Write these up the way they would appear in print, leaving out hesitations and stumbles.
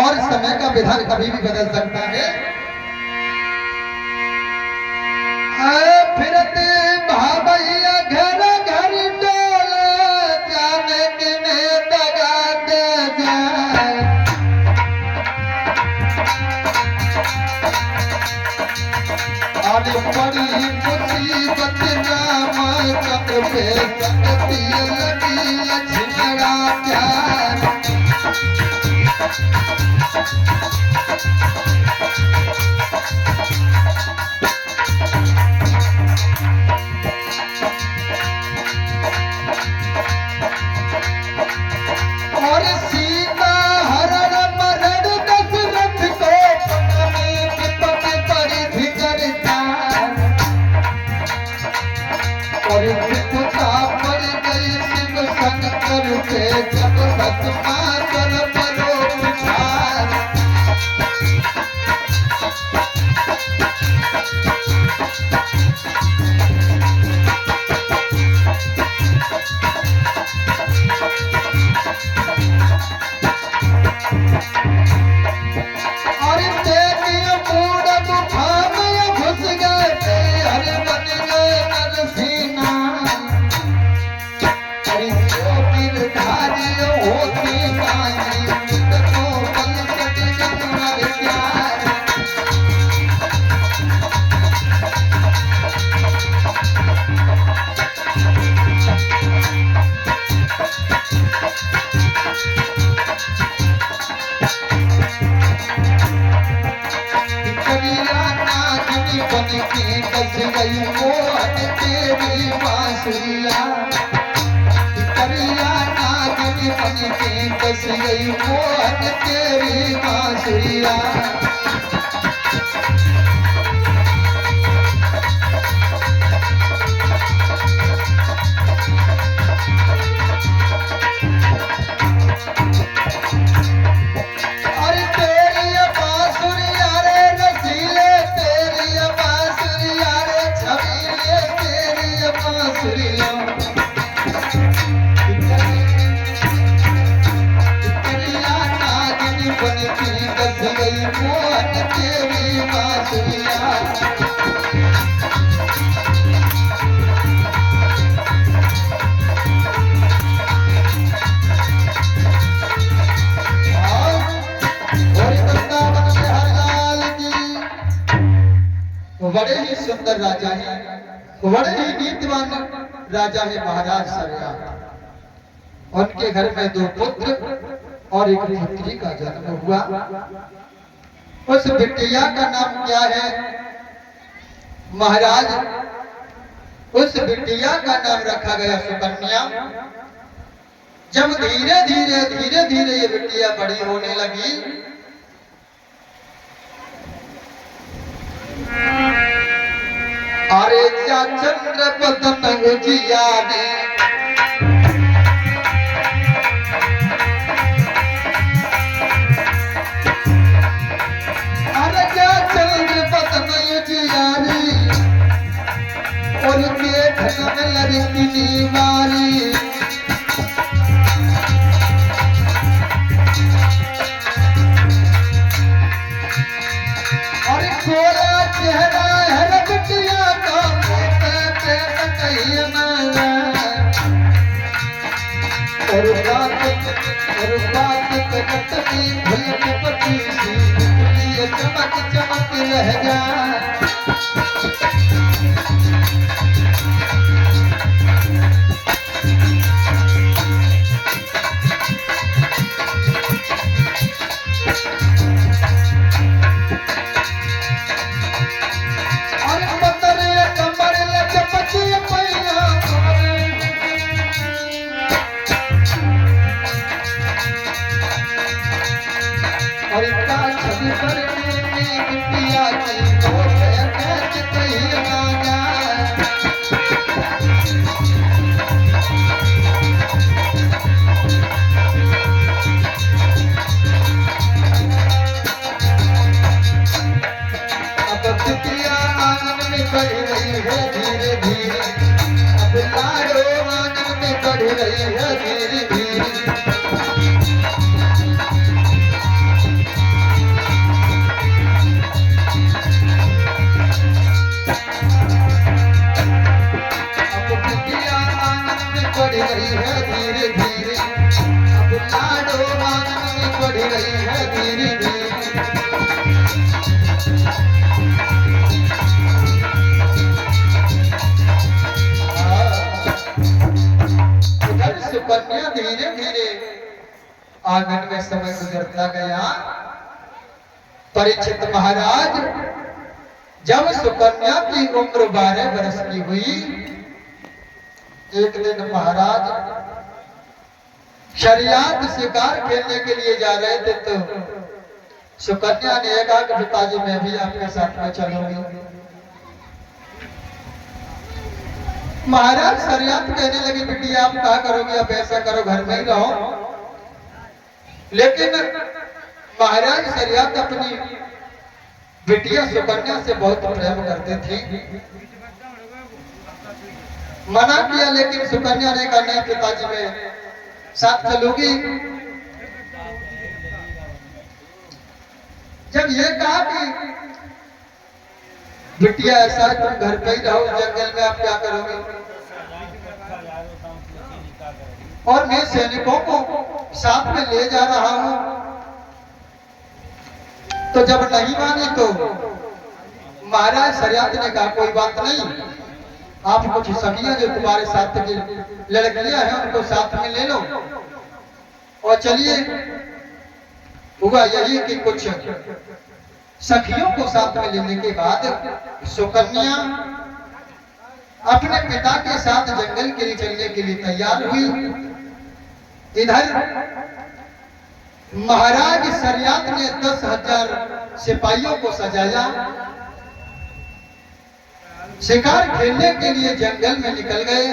और समय का विधान कभी भी बदल सकता है। फिरत भाभैया घर घर डोले जाने के में दगा दे जाए। और बड़ी मुसीबत नाम कब पे सकती लगी लक्ष्मणा प्यार। और सीता हरण मरण दशरथ को पटने विपद परिधि करता। और विपदा पड़ गई शिव शंकर पे जब भस्मासुर परोपचार। गई मोहन तेरी बांसुरिया। अरे तेरी बांसुरिया रे रसीले, तेरी बांसुरिया रे छबीले, तेरी बांसुरिया। मोहन तेरी बांसुरिया। बड़े ही सुंदर राजा है, बड़े ही नीतिवान राजा है महाराज सरया। उनके घर में 2 पुत्र और 1 पुत्री का जन्म हुआ। उस बिटिया का नाम क्या है महाराज? उस बिटिया का नाम रखा गया सुकन्या। जब धीरे धीरे धीरे धीरे ये बिटिया बड़ी होने लगी, अरे चंद्र बदन उजिया ने लड़की मारी। और गोरा चेहरा है बिटिया का, कहीं मारा। और बात कटती भूल के पति सी चमक चमक रह जा। बढ़ रही है धीरे धीरे, अब लाडो मांगने बढ़ रही है धीरे धीरे। उधर सुकन्या धीरे धीरे आंगन में समय गुजरता गया। परीक्षित महाराज, जब सुकन्या की उम्र 12 वर्ष की हुई, एक दिन महाराज शरियात शिकार खेलने के लिए जा रहे थे, तो सुकन्या ने कहा कि पिताजी मैं भी आपके साथ में चलूंगी। महाराज शरियात कहने लगे, बिटिया आप क्या करोगे, आप ऐसा करो घर में ही रहो। लेकिन महाराज शरियात अपनी बिटिया सुकन्या से बहुत प्रेम करते थे। मना किया, लेकिन सुकन्या ने कहा नहीं पिताजी मैं साथ चलूंगी। जब ये कहा कि बिटिया ऐसा है तुम घर पे ही रहो, जंगल में आप क्या करोगे, और मैं सैनिकों को साथ में ले जा रहा हूं। तो जब नहीं मानी तो महाराज शरियात ने कहा कोई बात नहीं, आप कुछ सखियां जो तुम्हारे साथ की लड़कियां हैं उनको साथ में ले लो और चलिए। हुआ यही कि कुछ सखियों को साथ में लेने के बाद सुकन्या अपने पिता के साथ जंगल के लिए चलने के लिए तैयार हुई। इधर महाराज शरियात ने 10,000 सिपाहियों को सजाया, शिकार खेलने के लिए जंगल में निकल गए।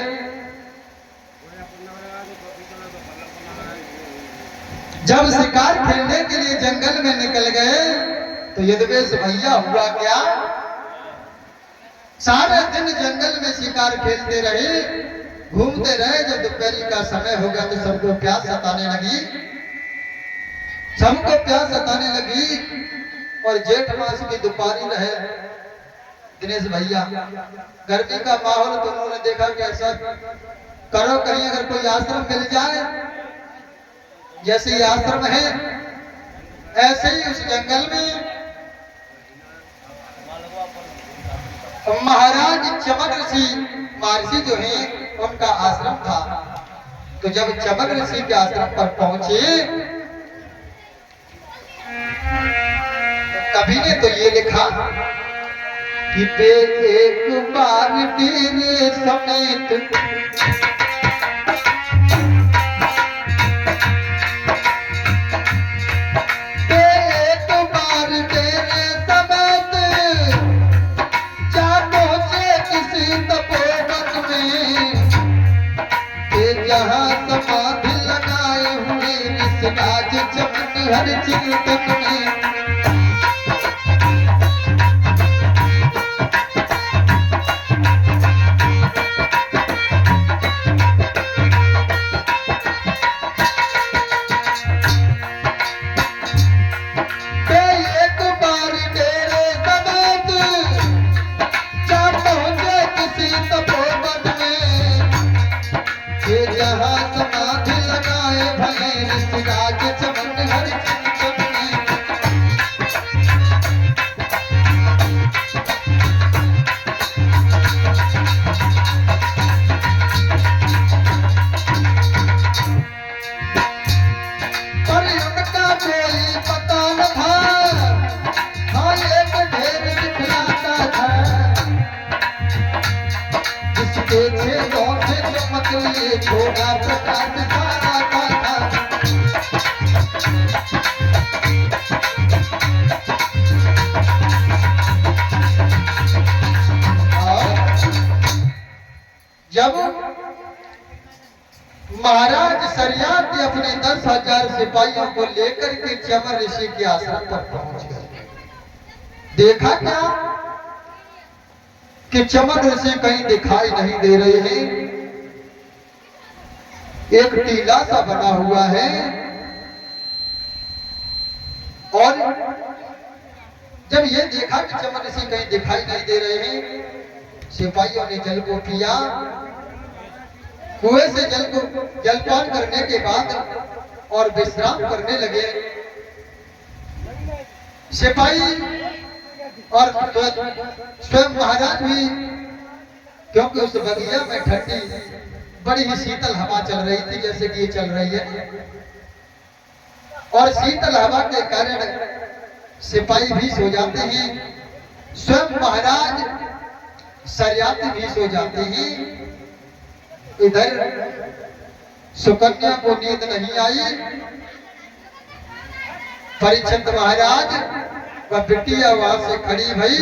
जब शिकार खेलने के लिए जंगल में निकल गए तो यदवेश भैया हुआ क्या, सारे दिन जंगल में शिकार खेलते रहे, घूमते रहे। जब दोपहर का समय हो गया तो सबको प्यास सताने लगी, सबको प्यास सताने लगी। और जेठ मास की दोपहरी रहे, दिनेश भैया गर्मी का माहौल, तो उन्होंने देखा कि ऐसा करो कहीं अगर कोई आश्रम मिल जाए, जैसे ये आश्रम है ऐसे ही उस जंगल में महाराज चमक ऋषि महर्षि जो हैं उनका आश्रम था। तो जब चमक ऋषि के आश्रम पर पहुंचे तो कवि ने तो ये लिखा कि एक बार तेरे समेत समाधि लगाए हुए निसराज चमन हर चिंतन में। एक बार तेरे समेत जा पहुंचे किसी तपोवन में, ये जहाँ समाधि लगाए भले निसराज चमन हर चिंतन में। पर उनका कोई पता न था, हाँ एक ढेर दिखलाता था, जिसके छेदों से चमक लिए थोड़ा प्रकाश आता था। जब महाराज शरियात अपने 10,000 सिपाहियों को लेकर के चमन ऋषि के आश्रम पर पहुंच गए, देखा क्या कि चमन ऋषि कहीं दिखाई नहीं दे रहे हैं, एक टीला सा बना हुआ है। और जब ये देखा कि चमन ऋषि कहीं दिखाई नहीं दे रहे हैं, सिपाहियों ने जल को पिया कुएं से जल को जलपान करने के बाद और विश्राम करने लगे। सिपाही और स्वयं महाराज भी, क्योंकि उस बगिया में ठंडी बड़ी ही शीतल हवा चल रही थी, जैसे कि ये चल रही है, और शीतल हवा के कारण सिपाही भी सो जाते हैं, स्वयं महाराज शरियाती भी सो जाते हैं। इधर सुकन्या को नींद नहीं आई। परीक्षित महाराज व बिटिया वहां से खड़ी भई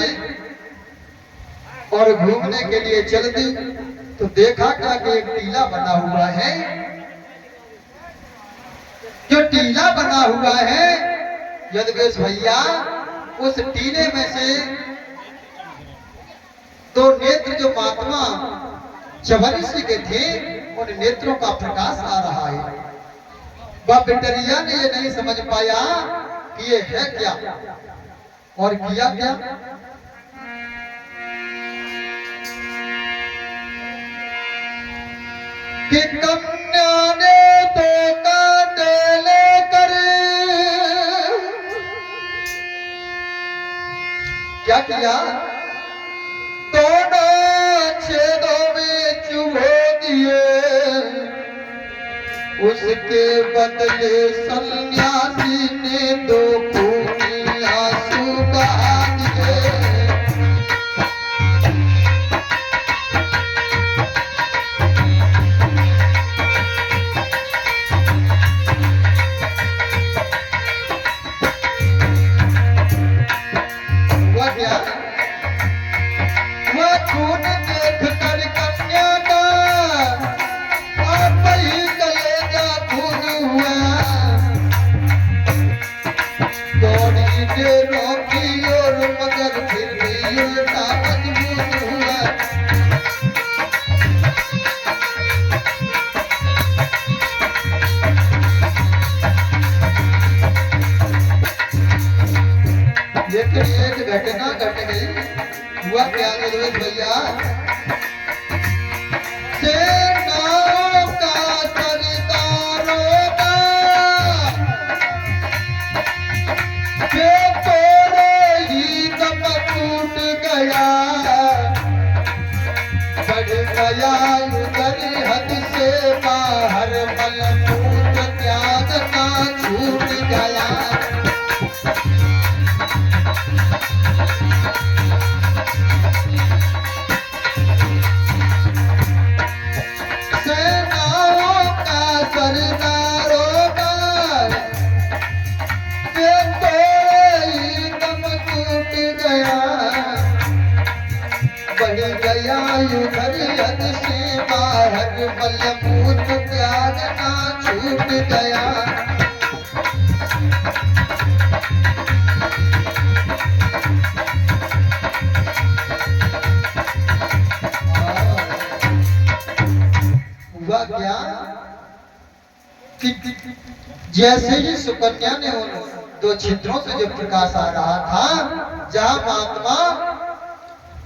और घूमने के लिए चल दी, तो देखा क्या कि एक टीला बना हुआ है। जो टीला बना हुआ है यदवेश भैया, उस टीले में से दो नेत्र जो महात्मा चवन ऋषि के थे, उन नेत्रों का प्रकाश आ रहा है। वह बिटरिया ने ये नहीं समझ पाया कि ये है क्या, और किया क्या, कि कन्या ने तो कांटे लेकर क्या किया, दोनों छेदों में चुभो दिए। उसके बदले सन्यासी ने दो खूनी आंसू बहा दिए। एक घटना घट गई। हुआ क्या यदवेश भैया, सेनाओं का सरदारों का के तोड़े ही दम टूट गया। बढ़ गया उधर हद से बाहर, मलमूत्र त्यागना छूट गया। मलमूत्र त्यागना छूट गया। हुआ क्या कि जैसे ही सुकन्या ने उन दो छिद्रों से जो प्रकाश आ रहा था, जहां महात्मा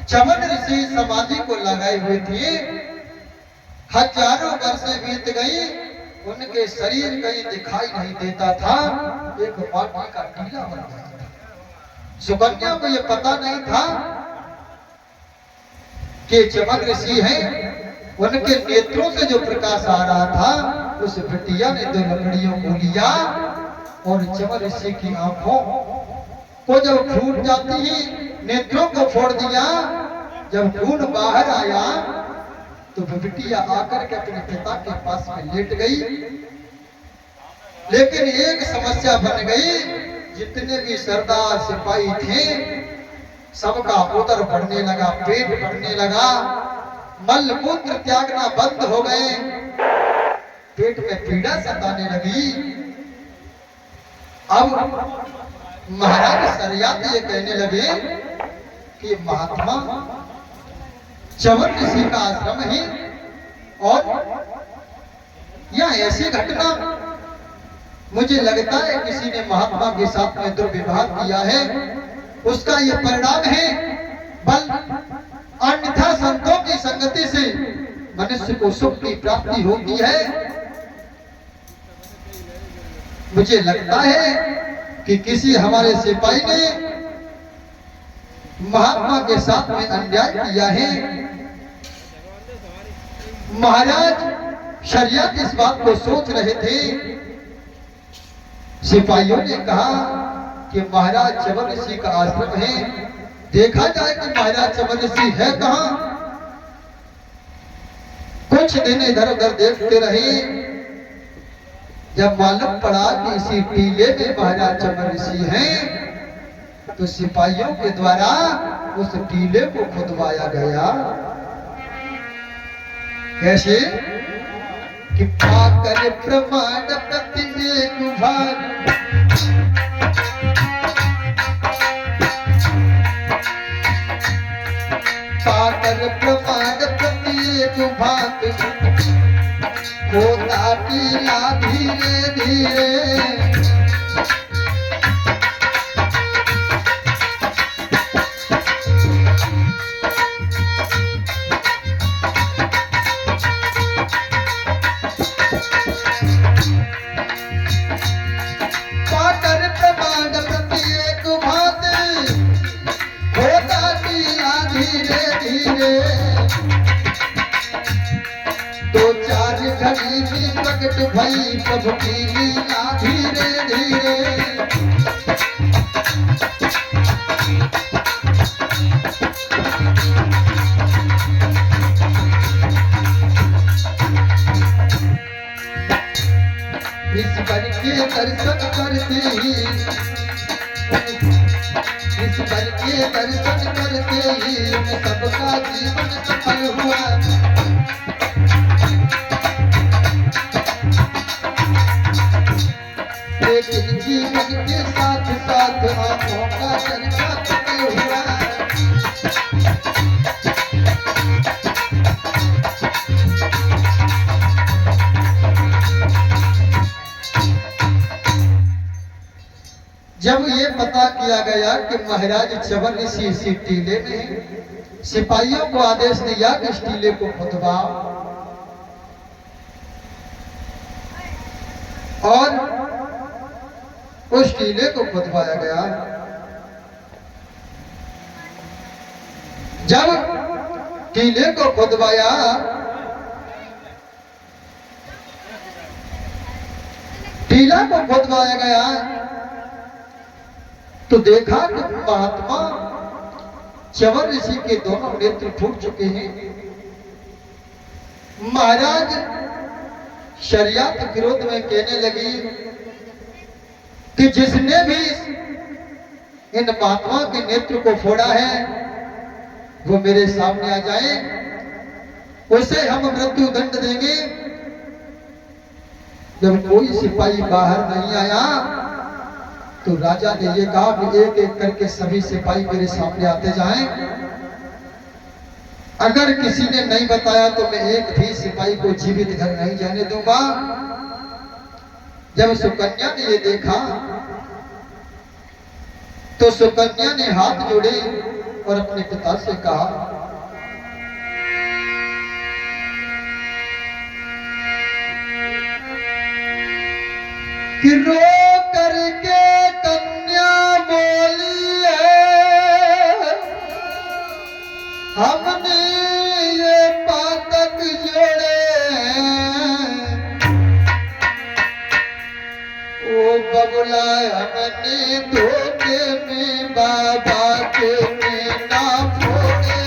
चवन ऋषि समाधि को लगाए हुए थे, हजारों वर्षें बीत गई, उनके शरीर कहीं दिखाई नहीं देता था, एक माटी का टीला बन गया था। सुकन्या को यह पता नहीं था कि चवन ऋषि हैं। उनके नेत्रों से जो प्रकाश आ रहा था, उस बिटिया ने दो लकड़ियों को लिया और चवन ऋषि की आंखों को जब फूट जाती ही नेत्रों को फोड़ दिया। जब खून बाहर आया तो बिटिया आकर के अपने पिता के पास में लेट गई। लेकिन एक समस्या बन गई, जितने भी सरदार सिपाही थे सबका उदर बढ़ने लगा, पेट बढ़ने लगा, मल मूत्र त्यागना बंद हो गए, पेट में पीड़ा सताने लगी। अब महाराज शरियाती ये कहने लगे कि महात्मा चवन ऋषि का आश्रम है और यह ऐसी घटना मुझे लगता है किसी ने महात्मा के साथ में दुर्व्यवहार किया है, उसका यह परिणाम है। बल अन्यथा संतों की संगति से मनुष्य को सुख की प्राप्ति होती है। मुझे लगता है कि किसी हमारे सिपाही ने महात्मा के साथ में अन्याय किया है। महाराज शरियत इस बात को सोच रहे थे। सिपाहियों ने कहा कि महाराज चवर ऋषि का आश्रम है, देखा जाए कि महाराज चवर ऋषि है कहां। कुछ दिन इधर उधर देखते रहे। जब मालूम पड़ा कि इसी टीले में महाराज चवर ऋषि हैं, तो सिपाहियों के द्वारा उस टीले को खुदवाया गया। कैसे कि पाकर प्रमाण प्रति एक भाग, पाकर प्रमाण प्रति एक भाग, होता टीला धीरे धीरे। घड़ी में प्रकट भई प्रभु की लीला धीरे धीरे। ईश्वर के दर्शन करते ही, ईश्वर के दर्शन करते ही सबका जीवन सफल हुआ। लेकिन जीवन के साथ साथ आंखों का चर्चा कटे हुआ। जब ये पता किया गया कि महाराज चवर ऋषि इसी टीले में, सिपाहियों को आदेश दिया कि इस टीले को खुदवाओ और उस टीले को खुदवाया गया। जब टीले को खुदवाया टीला को खुदवाया गया तो देखा कि महात्मा चवर ऋषि के दोनों नेत्र फूट चुके हैं। महाराज शरियत के विरोध में कहने लगी कि जिसने भी इन महात्मा के नेत्र को फोड़ा है वो मेरे सामने आ जाए, उसे हम मृत्यु दंड देंगे। जब कोई सिपाही बाहर नहीं आया तो राजा ने ये कहा कि एक एक करके सभी सिपाही मेरे सामने आते जाएं। अगर किसी ने नहीं बताया तो मैं एक भी सिपाही को जीवित घर नहीं जाने दूंगा। जब सुकन्या ने ये देखा तो सुकन्या ने हाथ जोड़े और अपने पिता से कहा कि रो करके कन्या बोली है, हमने ये पातक जोड़े ओ बबुला, हमने धोखे में बाबा के में ना फोड़े।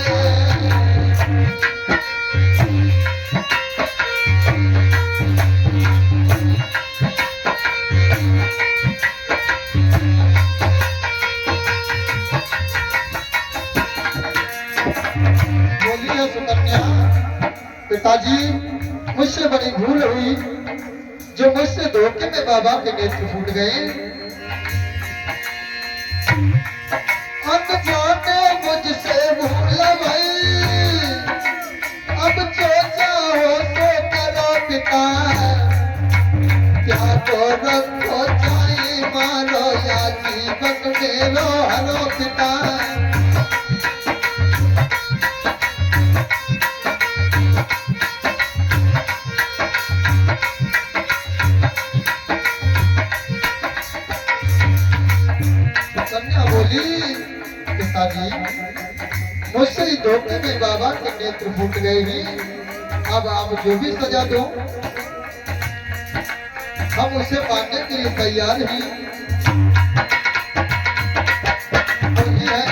बोलिए सुकन्या, पिताजी मुझसे बड़ी भूल हुई जो मुझसे धोखे में बाबा के नेत्र फूट गए। अनजाने मुझसे भूल भाई, अब सोचा हो तो करो पिता, क्या तो रखो चाहे मारो या जीवन मेरो हरो पिता। पिताजी, मुझसे ही धोखे में बाबा के नेत्र फूट गए हैं। अब आप जो भी सजा दो हम उसे मानने के लिए तैयार हैं। तो ये है,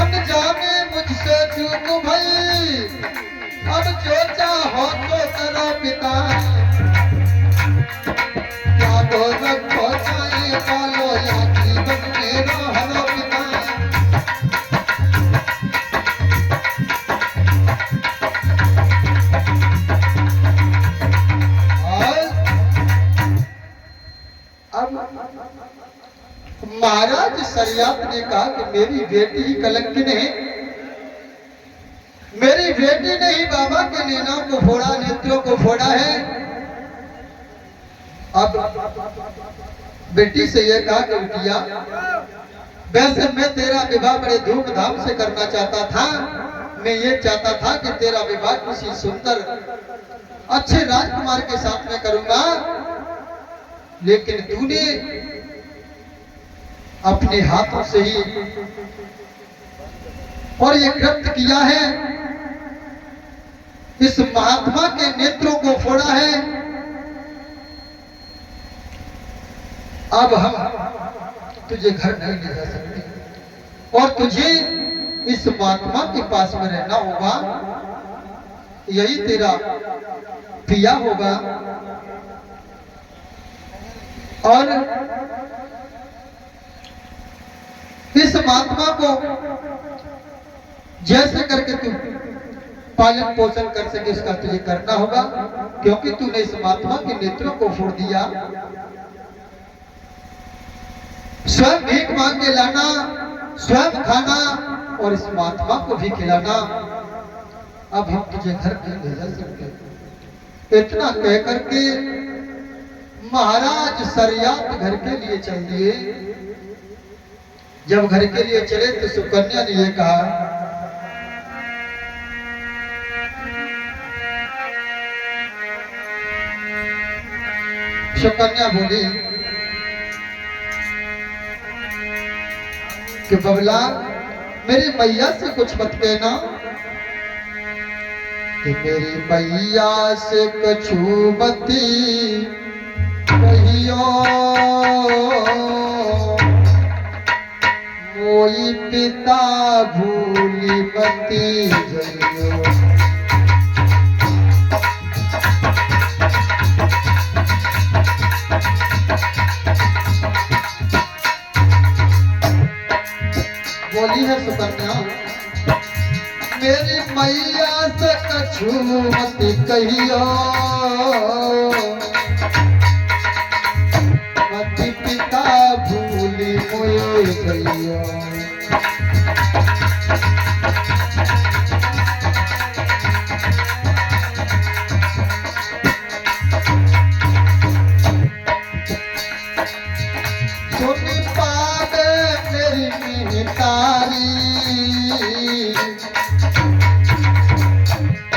अनजाने मुझसे चूक भई, अब जो चाहो तो करो पिता, क्या तो रखो चाहे पालो या जीवन में रहो पिता। महाराज सरियात ने कहा कि मेरी बेटी ही कलंकिन है, मेरी बेटी ने ही बाबा के नैनों को फोड़ा, नेत्रों को फोड़ा है। अब बेटी से यह कहा कि बिटिया, वैसे मैं तेरा विवाह बड़े धूमधाम से करना चाहता था। मैं ये चाहता था कि तेरा विवाह किसी सुंदर अच्छे राजकुमार के साथ में करूंगा, लेकिन तूने अपने हाथों से ही और ये कृत्य किया है, इस महात्मा के नेत्रों को फोड़ा है। अब हम तुझे घर नहीं ले जा सकते और तुझे इस महात्मा के पास में रहना होगा, यही तेरा पिया होगा। और इस महात्मा को जैसे करके तू पालन पोषण कर सके इसका तुझे करना होगा, क्योंकि तूने इस महात्मा के नेत्रों को फोड़ दिया। स्वयं भीख मांग के लाना, स्वयं खाना और इस महात्मा को भी खिलाना। अब हम तुझे घर नहीं ले जा सकते। इतना कह करके महाराज सरियात घर के लिए चल दिए। जब घर के लिए चले तो सुकन्या ने ये कहा, सुकन्या बोली कि बबला, मेरी मैया से कुछ मत कहना कि मेरी मैया से कछु मती कहियो, कोई पिता भूली मती जइयो। बोली है सुकन्या, मेरी मैया से कछु मत कहियो, मति पिता भूली मोए गइयो। सुन पावे मेरी मिहतारी,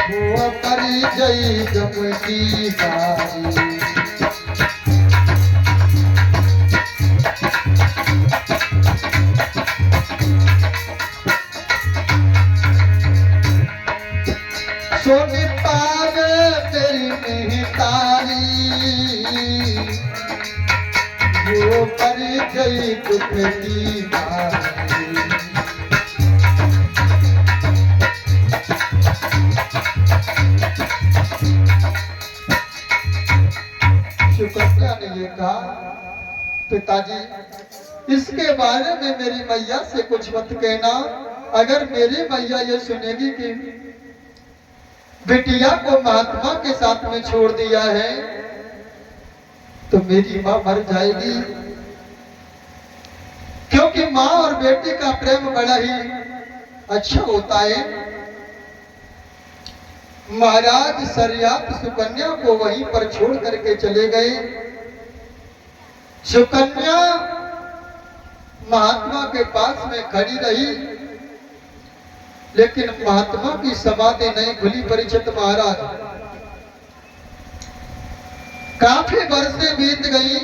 वो करी जई जम की बारी। सुन पावे मेरी मिहतारी, वो पर गई दुख की बारी। सुकन्या ने ये कहा, पिताजी इसके बारे में मेरी मैया से कुछ मत कहना। अगर मेरी मैया ये सुनेगी कि बिटिया को महात्मा के साथ में छोड़ दिया है तो मेरी मां मर जाएगी, क्योंकि मां और बेटी का प्रेम बड़ा ही अच्छा होता है। महाराज सरियात सुकन्या को वहीं पर छोड़ करके चले गए। सुकन्या महात्मा के पास में खड़ी रही, लेकिन महात्मा की समाधि नहीं खुली। परीक्षित महाराज, काफी वर्षें बीत गई,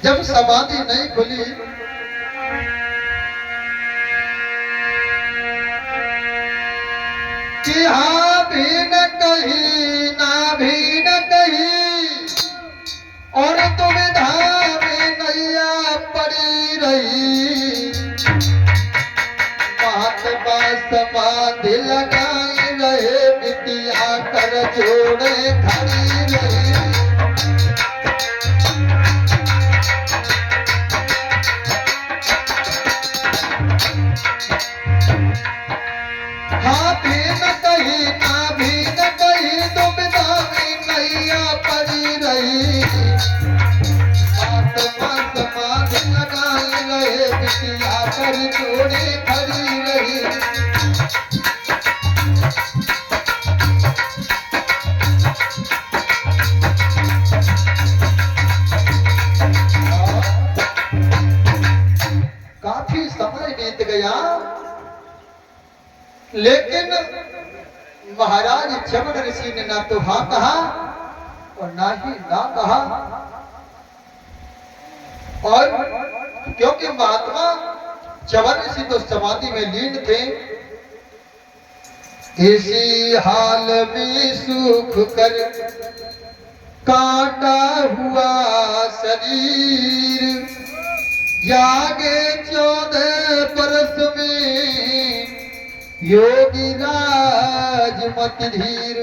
जब समाधि नहीं खुली कि हाँ भी न कही ना भी न कही और दुविधा में नैया पड़ी रही। महात्मा समाधि लगाई रहे बिटिया कर जोड़े खड़ी रही। हाँ भी न कही ना भी न कही दुविधा में नैया पड़ी रही। महात्मा समाधि लगाई रहे बिटिया कर जोड़े खड़ी रही। काफी समय बीत गया लेकिन महाराज च्यवन ऋषि ने ना तो हाँ कहा और ना ही ना कहा। और क्योंकि महात्मा च्यवन ऋषि तो समाधि में लीन थे। इसी हाल में सूख कर काटा हुआ शरीर जागे 14 बरस में योगी राज मत धीर।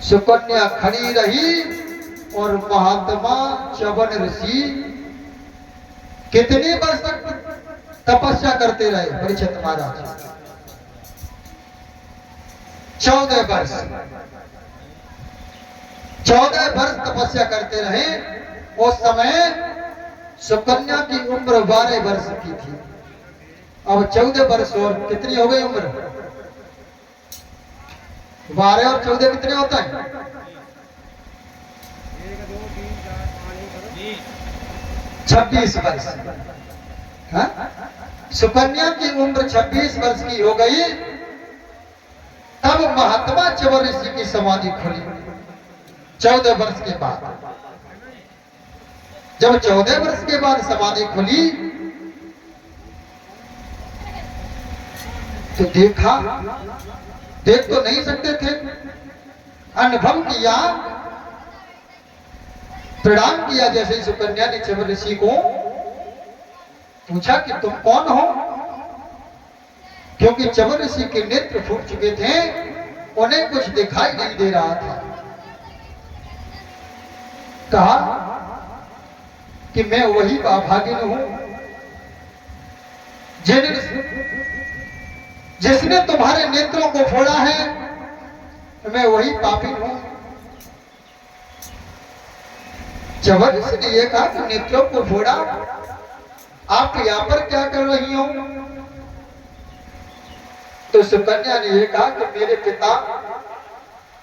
सुकन्या खड़ी रही और महात्मा च्यवन ऋषि कितने वर्ष तक तपस्या करते रहे परीक्षित महाराज? 14 वर्ष। 14 वर्ष तपस्या करते रहे। उस समय सुकन्या की उम्र 12 वर्ष की थी। अब 14 वर्ष और कितनी हो गई उम्र? 12 और 14 कितने होता है? 26 वर्ष। हाँ? सुकन्या की उम्र 26 वर्ष की हो गई। तब महात्मा च्यवन ऋषि की समाधि खुली 14 वर्ष के बाद। जब 14 वर्ष के बाद समाधि खुली तो देखा, देख तो नहीं सकते थे, अनुभव किया, प्रणाम किया। जैसे ही सुकन्या ने च्यवन ऋषि को पूछा कि तुम कौन हो, क्योंकि च्यवन ऋषि के नेत्र फूट चुके थे, उन्हें कुछ दिखाई नहीं दे रहा था। कहा कि मैं वही अभागिन हूं जिसने तुम्हारे नेत्रों को फोड़ा है। मैं वही पापी हूं। च्यवन ऋषि ने यह कहा कि नेत्रों को फोड़ा, आप यहां पर क्या कर रही हो? तो सुकन्या ने यह कहा कि मेरे पिता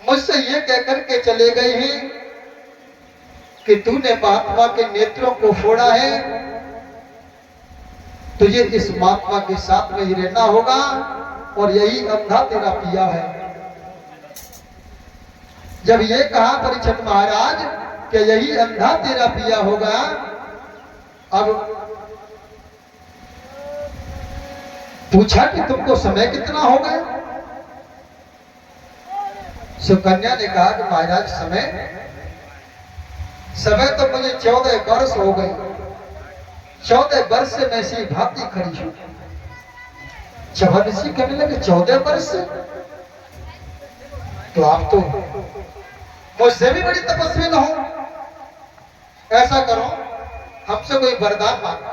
मुझसे ये कहकर के चले गए हैं कि तूने महात्मा के नेत्रों को फोड़ा है, तुझे इस महात्मा के साथ में ही रहना होगा और यही अंधा तेरा पिया है। जब ये कहा परीक्षित महाराज कि यही अंधा तेरा पिया होगा, अब पूछा कि तुमको समय कितना हो गया? सुकन्या ने कहा कि महाराज समय तो मुझे 14 वर्ष हो गए। 14 वर्ष से मैं सी भांति खड़ी हूं। च्यवन ऋषि कहने लगे 14 वर्ष? तो आप तो मुझसे भी बड़ी तपस्वी न हो। ऐसा करो, हमसे कोई वरदान मांगो।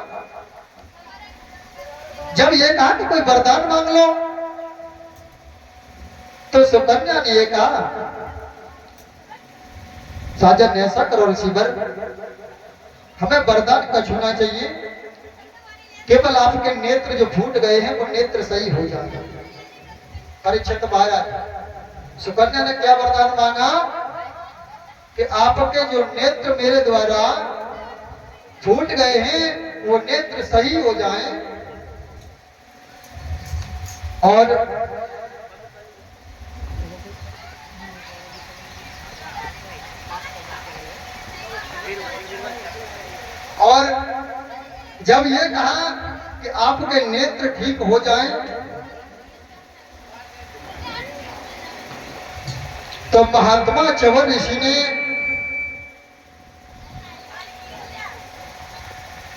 जब ये कहा कि कोई वरदान मांग लो, तो सुकन्या ने ये कहा, साजन ऐसा करो ऋषिवर, हमें वरदान का छूना चाहिए, केवल आपके नेत्र जो फूट गए हैं वो नेत्र सही हो जाए। परीक्षित महाराज, सुकन्या ने क्या वरदान मांगा कि आपके जो नेत्र मेरे द्वारा फूट गए हैं वो नेत्र सही हो जाएं और जब ये कहा कि आपके नेत्र ठीक हो जाएं, तो महात्मा च्यवन ऋषि ने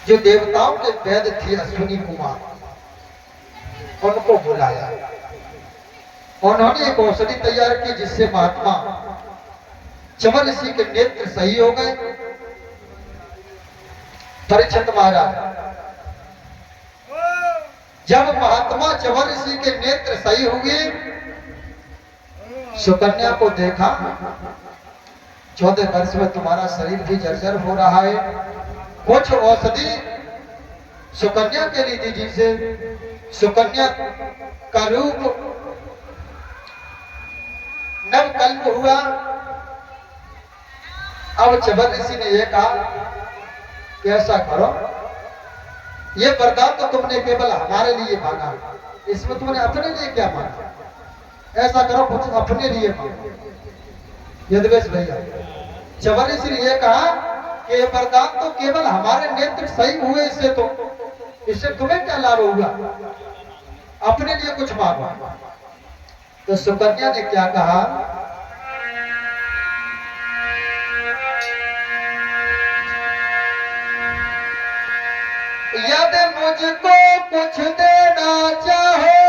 जो देवताओं के वैद्य थे अश्विनी कुमार, उनको बुलाया। उन्होंने एक औषधि तैयार की जिससे महात्मा च्यवन ऋषि के नेत्र सही हो गए। परीक्षित महाराज, जब महात्मा च्यवन ऋषि के नेत्र सही हुए, सुकन्या को देखा, 14 वर्ष में तुम्हारा शरीर भी जर्जर हो रहा है, कुछ औषधि सुकन्या के लिए दीजिए। सुकन्या का रूप नवकल्प हुआ। अब च्यवन ऋषि ने यह कहा कि ऐसा करो, ये वरदान तो तुमने केवल हमारे लिए मांगा, इसमें तुमने अपने लिए क्या मांगा? ऐसा करो कुछ अपने लिए मांगो। यदवेश भैया, च्यवन ऋषि ने यह कहा कि ये वरदान तो केवल हमारे नेत्र सही हुए, इससे तुम्हें क्या लाभ होगा? अपने लिए कुछ मांगो। तो सुकन्या ने क्या कहा? यदि मुझको कुछ देना चाहो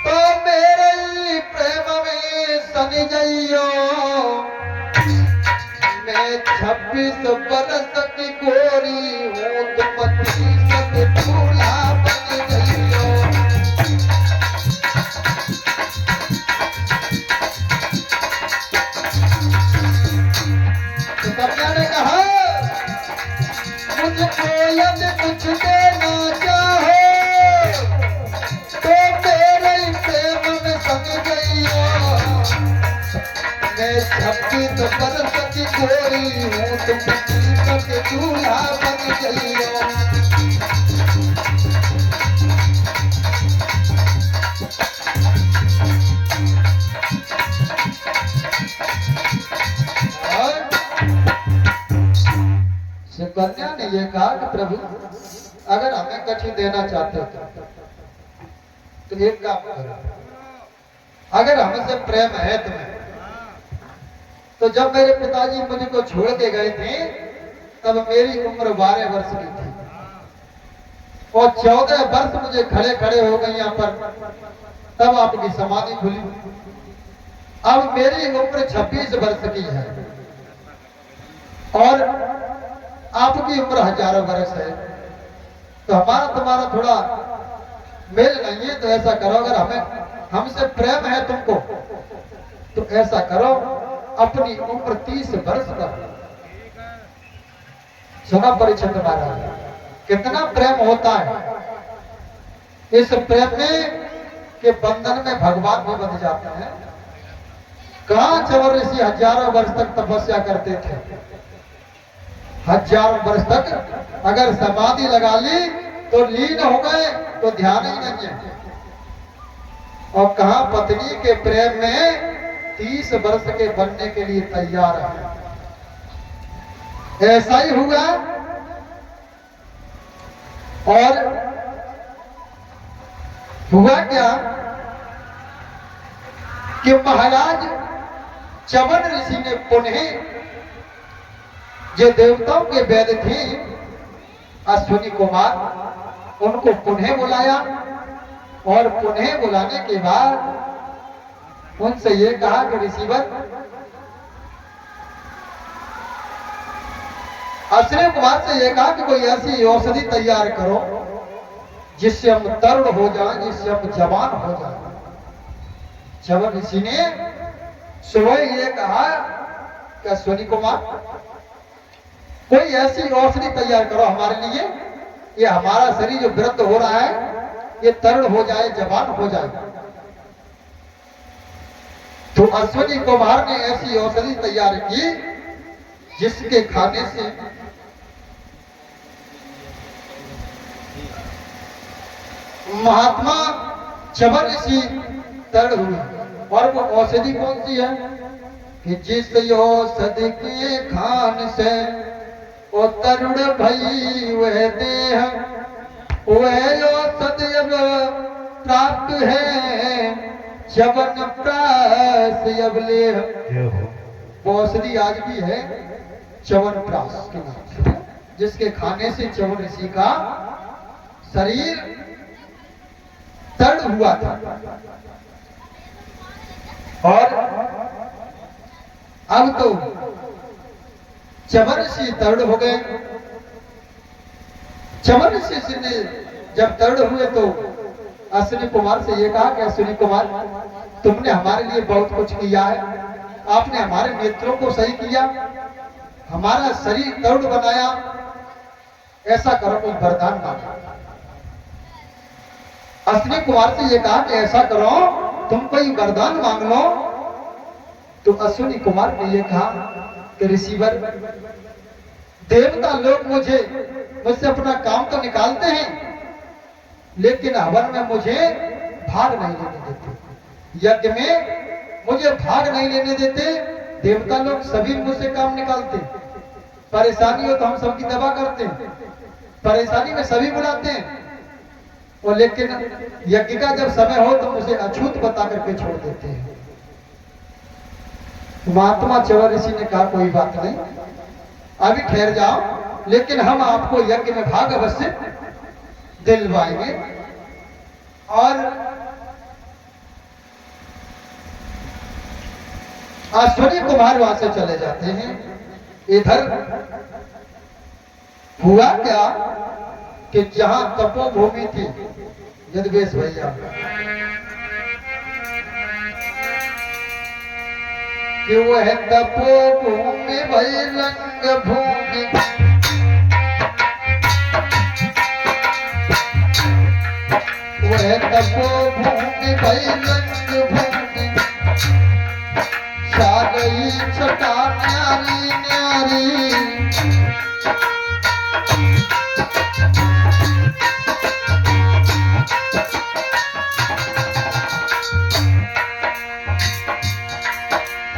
तो मेरे ही प्रेम में सनी जाइयो। मैं 26 बरस की गोरी हूँ, तुम 25 दूल्हा बन जाइयो। तो कन्या ने कहा, मुझको यदि कुछ देना चाहो तो मेरे ही प्रेम में सनी जाइयो। मैं 26 बरस की गोरी हूँ, तुम 25 के दूल्हा बन जाइयो। सुकन्या ने यह कहा कि प्रभु, अगर हमें कुछ देना चाहते हो तो एक काम करो, अगर हमसे प्रेम है तुम्हें, तो जब मेरे पिताजी मुझको छोड़ के गए थे तब मेरी उम्र 12 वर्ष की थी और 14 वर्ष मुझे खड़े खड़े हो गए यहाँ पर, तब आपकी समाधि खुली। अब मेरी उम्र 26 वर्ष की है और आपकी उम्र हजारों वर्ष है, तो हमारा तुम्हारा थोड़ा मेल नहीं है। तो ऐसा करो, अगर हमें हमसे प्रेम है तुमको तो ऐसा करो, अपनी उम्र 30 वर्ष कर। सुना परीक्षित महाराज, कितना प्रेम होता है। इस प्रेम में के बंधन में भगवान भी बन जाते हैं। कहां च्यवन ऋषि हजारों वर्ष तक तपस्या करते थे, हजारों वर्ष तक अगर समाधि लगा ली तो लीन हो गए, तो ध्यान ही नहीं है। और कहा पत्नी के प्रेम में 30 वर्ष के बनने के लिए तैयार है। ऐसा ही हुआ और हुआ क्या कि महाराज च्यवन ऋषि ने पुनः जो देवताओं के वैद्य थे अश्विनी कुमार, उनको पुनः बुलाया और पुनः बुलाने के बाद उनसे ये कहा कि ऋषिवर, अश्विनी कुमार से ये कहा कि कोई ऐसी औषधि तैयार करो जिससे हम तरुण हो जाएं, जिससे हम जवान हो जाएं। च्यवन ऋषि ने सुबह ये कहा कि अश्विनी कुमार, कोई ऐसी औषधि तैयार करो हमारे लिए, ये हमारा शरीर जो वृद्ध हो रहा है ये तरुण हो जाए, जवान हो जाए। तो अश्विनी कुमार ने ऐसी औषधि तैयार की जिसके खाने से महात्मा च्यवन ऋषि तरुण हुए। और वो औषधि कौन सी है कि जिस औषधि के खान से ओ तरुण भई वह देह वह यो सदैव प्राप्त है चवन प्रास अवलेह। औषधि आज भी है चवन प्रास के नाम से, जिसके खाने से चवन ऋषि का शरीर तड़ हुआ था। और अब तो चवन ऋषि तड़ हो गए। चवन ऋषि ने जब तड़ हुए तो अश्विनी कुमार से ये कहा कि अश्विनी कुमार, तुमने हमारे लिए बहुत कुछ किया है, आपने हमारे नेत्रों को सही किया, हमारा शरीर तरुण बनाया, ऐसा करो कोई वरदान मांगो। अश्विनी कुमार से ये कहा कि ऐसा करो तुम कोई वरदान मांग लो। तो अश्विनी कुमार ने ये कहा कि ऋषिवर, देवता लोग मुझसे अपना काम तो निकालते हैं, लेकिन हवन में मुझे भाग नहीं लेने देते, यज्ञ में मुझे भाग नहीं लेने देते। देवता लोग सभी मुझसे काम निकालते, परेशानी हो तो हम सबकी दवा करते हैं, परेशानी में सभी बुलाते हैं, और लेकिन यज्ञ का जब समय हो तो मुझे अछूत बता करके छोड़ देते हैं। महात्मा चवन ऋषि ने कहा कोई बात नहीं, अभी ठहर जाओ, लेकिन हम आपको यज्ञ में भाग अवश्य दिलवाएंगे। और अश्विनी कुमार वहां से चले जाते हैं। इधर हुआ क्या कि जहां तपोभूमि थी, यदवेश भैया, कि वह तपोभूमि भई रंग भूमि, वह तपोभूमि भई रंग भूमि, छा गई छटा न्यारी न्यारी।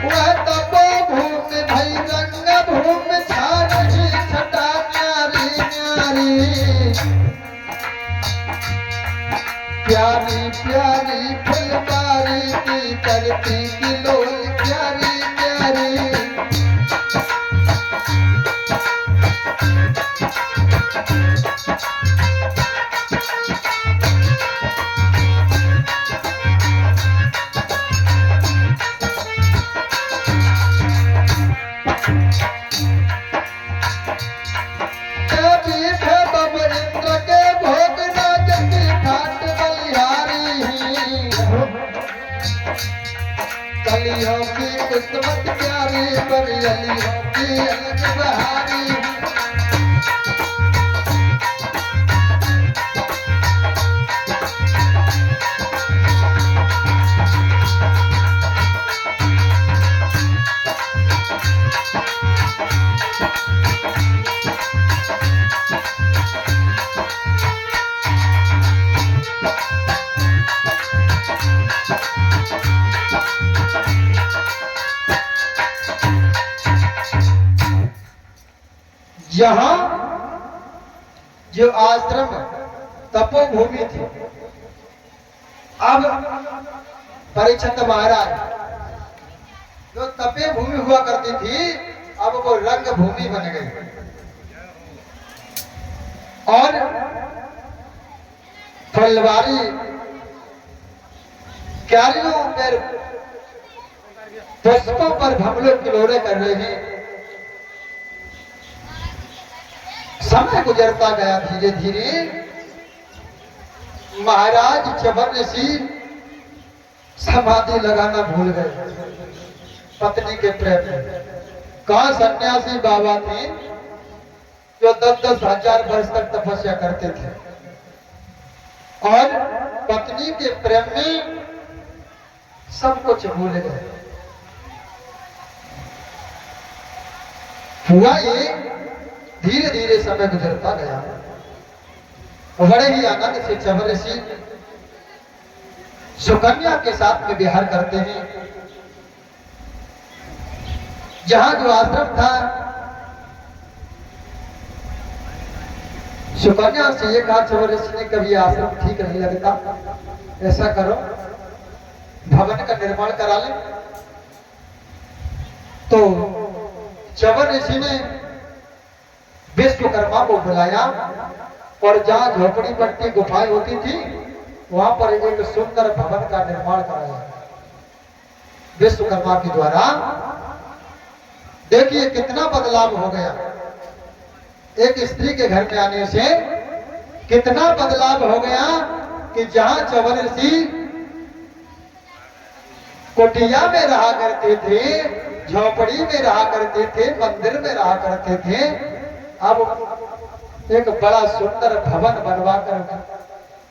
वह तपोभूमि भई रंग भूमि, छा गई छटा न्यारी न्यारी। प्यारी प्यारी फुलबारी की करती की लोल, प्यारी प्यारी। कलियों की किस्मत प्यारी, बरियलियों की अलग बहारी। यहां जो आश्रम तपोभूमि थी, अब परीक्षित महाराज जो तपे भूमि हुआ करती थी, अब वो रंग भूमि बन गई। और फुलवारी क्यारियों पर पुष्पों पर भमलों किलोड़े कर रहे हैं। समय गुजरता गया धीरे धीरे। महाराज चवन ऋषि समाधि लगाना भूल गए पत्नी के प्रेम में। कहा सन्यासी बाबा थे जो 10-10 हजार वर्ष तक तपस्या करते थे और पत्नी के प्रेम में सब कुछ भूल गए। हुआ ये धीरे धीरे समय गुजरता गया। बड़े ही आनंद से चवन ऋषि सुकन्या के साथ में विहार करते हैं। जहां जो आश्रम था सुकन्या से ये कहा चवर ऋषि ने, कभी आश्रम ठीक नहीं लगता, ऐसा करो भवन का निर्माण करा ले। तो चवर ऋषि ने विश्वकर्मा को बुलाया और जहां झोपड़ी पट्टी गुफाएं होती थी वहां पर एक सुंदर भवन का निर्माण कराया विश्वकर्मा के द्वारा। देखिए कितना बदलाव हो गया, एक स्त्री के घर में आने से कितना बदलाव हो गया कि जहां चवर ऋषि कुटिया में रहा करते थे, झोपड़ी में रहा करते थे, मंदिर में रहा करते थे, अब एक बड़ा सुंदर भवन बनवा कर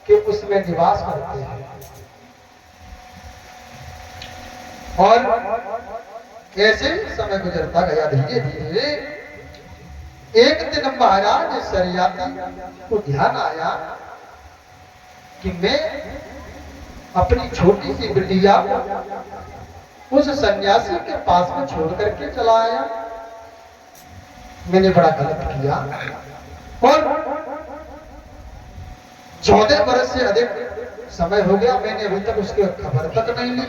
कि उसमें निवास करते हैं। और ऐसे समय गुजरता गया धीरे धीरे। एक दिन महाराज सरियाती को ध्यान आया कि मैं अपनी छोटी सी बिटिया को उस सन्यासी के पास में छोड़ करके चला आया। मैंने बड़ा गलत किया और 14 वर्ष से अधिक समय हो गया, मैंने अभी तक उसकी खबर तक नहीं ली।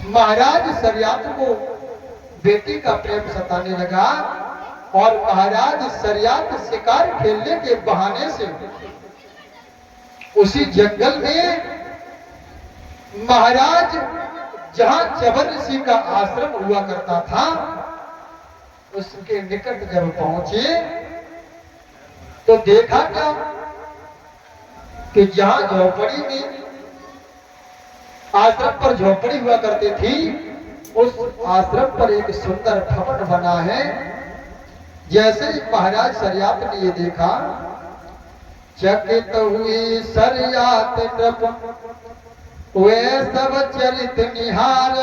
महाराज सरियात को बेटी का प्रेम सताने लगा और महाराज सरियात शिकार खेलने के बहाने से उसी जंगल में महाराज जहां चवर ऋषि का आश्रम हुआ करता था उसके निकट जब पहुंचे तो देखा क्या कि जहां झोपड़ी में आश्रम पर झोपड़ी हुआ करती थी उस आश्रम पर एक सुंदर भवन बना है। जैसे ही महाराज सरियात ने ये देखा, चकित हुई सरियात नृप वे सब चरित निहार,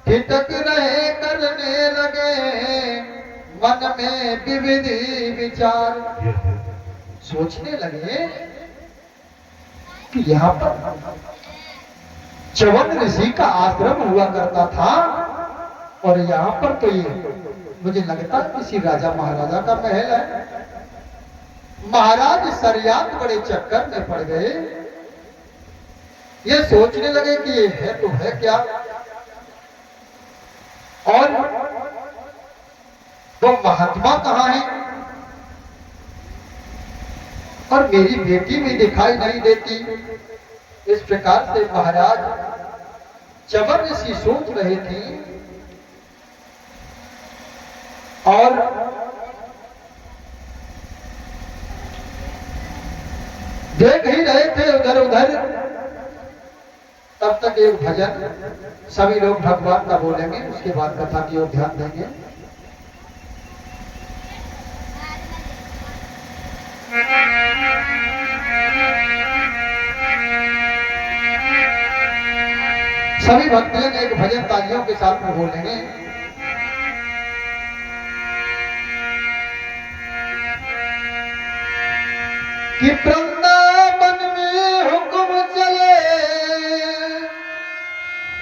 ठिठक रहे करने लगे मन में विविधि विचार। सोचने लगे कि यहाँ पर चवन ऋषि का आश्रम हुआ करता था और यहाँ पर तो ये मुझे लगता है किसी राजा महाराजा का महल है। महाराज सरियात बड़े चक्कर में पड़ गए, ये सोचने लगे कि ये है तो है क्या, और वो महात्मा कहाँ है और मेरी बेटी भी दिखाई नहीं देती। इस प्रकार से महाराज चवर ऋषि सोच रहे थे और देख ही रहे थे उधर उधर। तब तक एक भजन सभी लोग भगवान का बोलेंगे, उसके बाद कथा की ओर ध्यान देंगे। सभी भक्तजन एक भजन तालियों के साथ में बोलेंगे। कि वृंदावन में हुक्म चले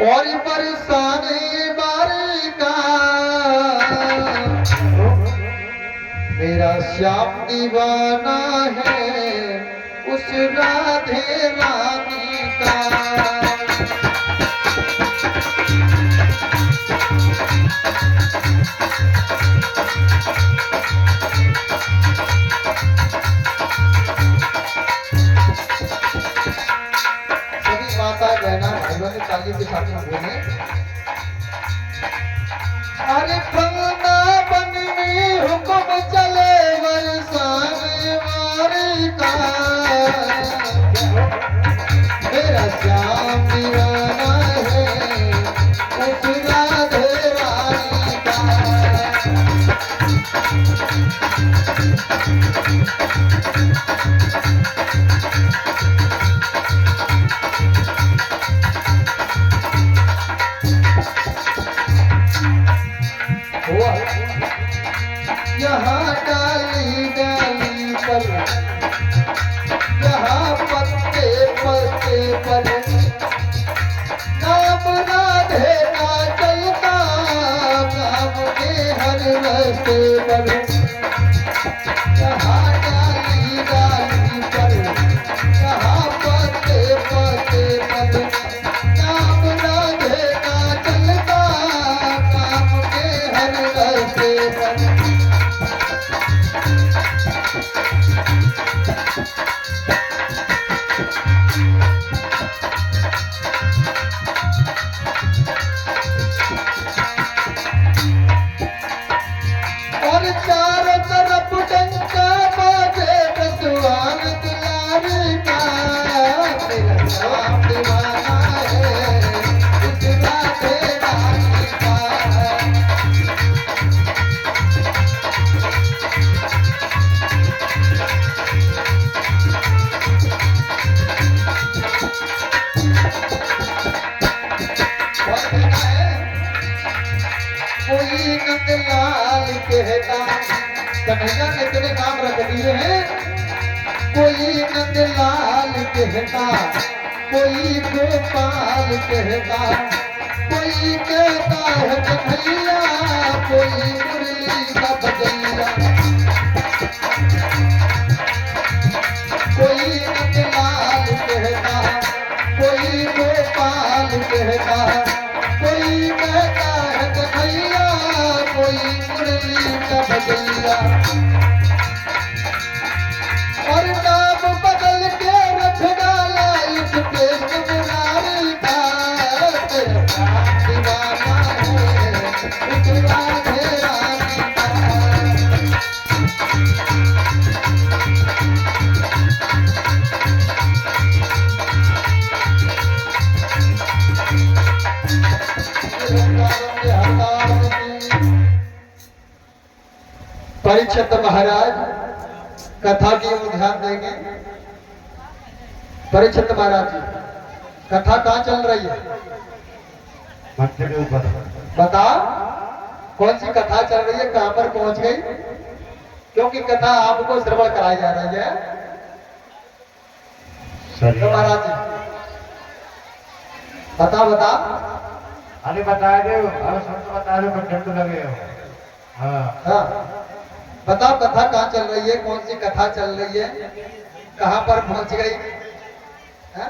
और बरसाने बारी का, मेरा श्याम दीवाना है उस राधे रानी का। ताली के साथ में बोले, अरे वृंदावन में हुक्म चले बरसाने वारी का, मेरा श्याम दीवाना है उस राधे रानी का। यहाँ डाली डाली पर, यहाँ पत्ते पत्ते पर नाम राधे का चलता, नाम के हर रस्ते पर। यहाँ डाली नंदलाल कहता, कन्हैया ने तेरे नाम रख दिए हैं। कोई नंदलाल कहता, कोई गोपाल कहता, कोई कहता है कन्हैया, कोई मुरली का बजैया। कोई नंदलाल कहता, कोई गोपाल कहता, कोई कहता है कन्हैया, कोई मुरली का बजैया। और नाम बदल के रख डाला इस देश मुरारी का, दीवाना है इस राधे रानी का। परीक्षित महाराज कथा की ओर ध्यान देंगे। परीक्षित महाराज जी, कथा कहाँ चल रही है? मंच के ऊपर। बता, कौन सी कथा चल रही है, कहाँ पर पहुंच गई? क्योंकि कथा आपको श्रवण कराई जा रही है। तो महाराज जी बता बता। अरे बता दो, अरे सब बता दो, कंटेंट लगे हो। हाँ बताओ, कथा कहाँ चल रही है, कौन सी कथा चल रही है, कहाँ पर पहुंच गई? हाँ?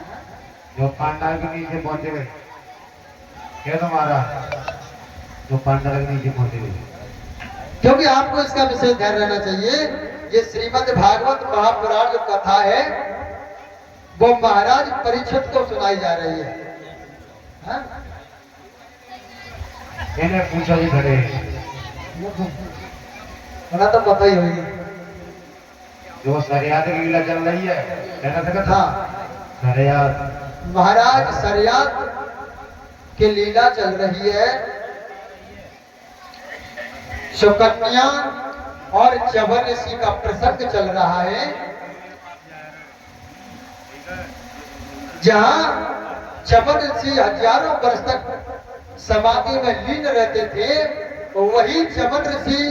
जो पांडाल के नीचे पहुंचे गए, क्या तुम्हारा जो पांडाल के नीचे पहुंचे गए। क्योंकि आपको इसका विशेष ध्यान रहना चाहिए। ये श्रीमद् भागवत महापुराण जो कथा है वो महाराज परीक्षित को सुनाई जा रही है। हाँ? इन्हें पूछा भी खड़े बना तो पता ही होगी। जो सरियाद की लीला चल रही है, कहना था कथा। सरियाद महाराज सरियाद की लीला चल रही है। सुकन्या और चवन ऋषि का प्रसंग चल रहा है, जहां चवन ऋषि हजारों वर्ष तक समाधि में लीन रहते थे। वही चवन ऋषि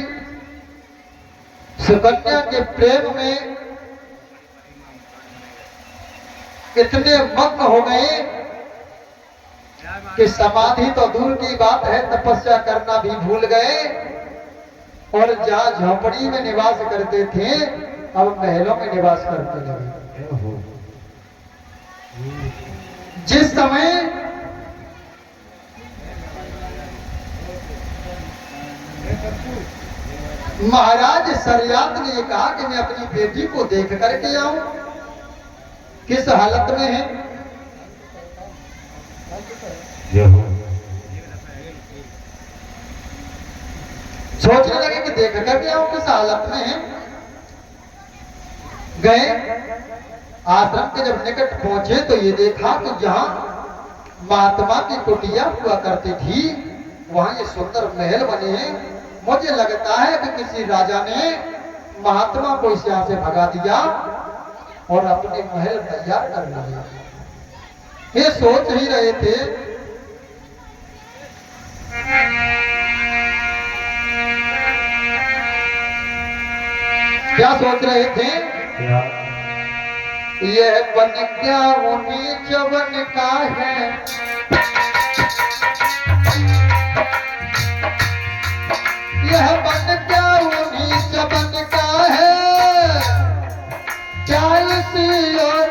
सुकन्या के प्रेम में इतने मग्न हो गए कि समाधि तो दूर की बात है, तपस्या करना भी भूल गए। और जहां झोपड़ी में निवास करते थे, अब महलों में निवास करते लगे। जिस समय महाराज सरियात ने कहा कि मैं अपनी बेटी को देख करके आऊं, किस हालत में है, सोचने लगे कि देख करके आऊं किस हालत में है। गए, आश्रम के जब निकट पहुंचे तो ये देखा कि जहां महात्मा की कुटिया हुआ करती थी, वहां ये सुंदर महल बने हैं। मुझे लगता है कि किसी राजा ने महात्मा को इस यहां से भगा दिया और अपने महल तैयार कर लिया। ये सोच ही रहे थे क्या सोच रहे थे? यह बन क्या उन्हीं चवन का है, यह बन क्या उन्हीं चवन का है, क्या इसी और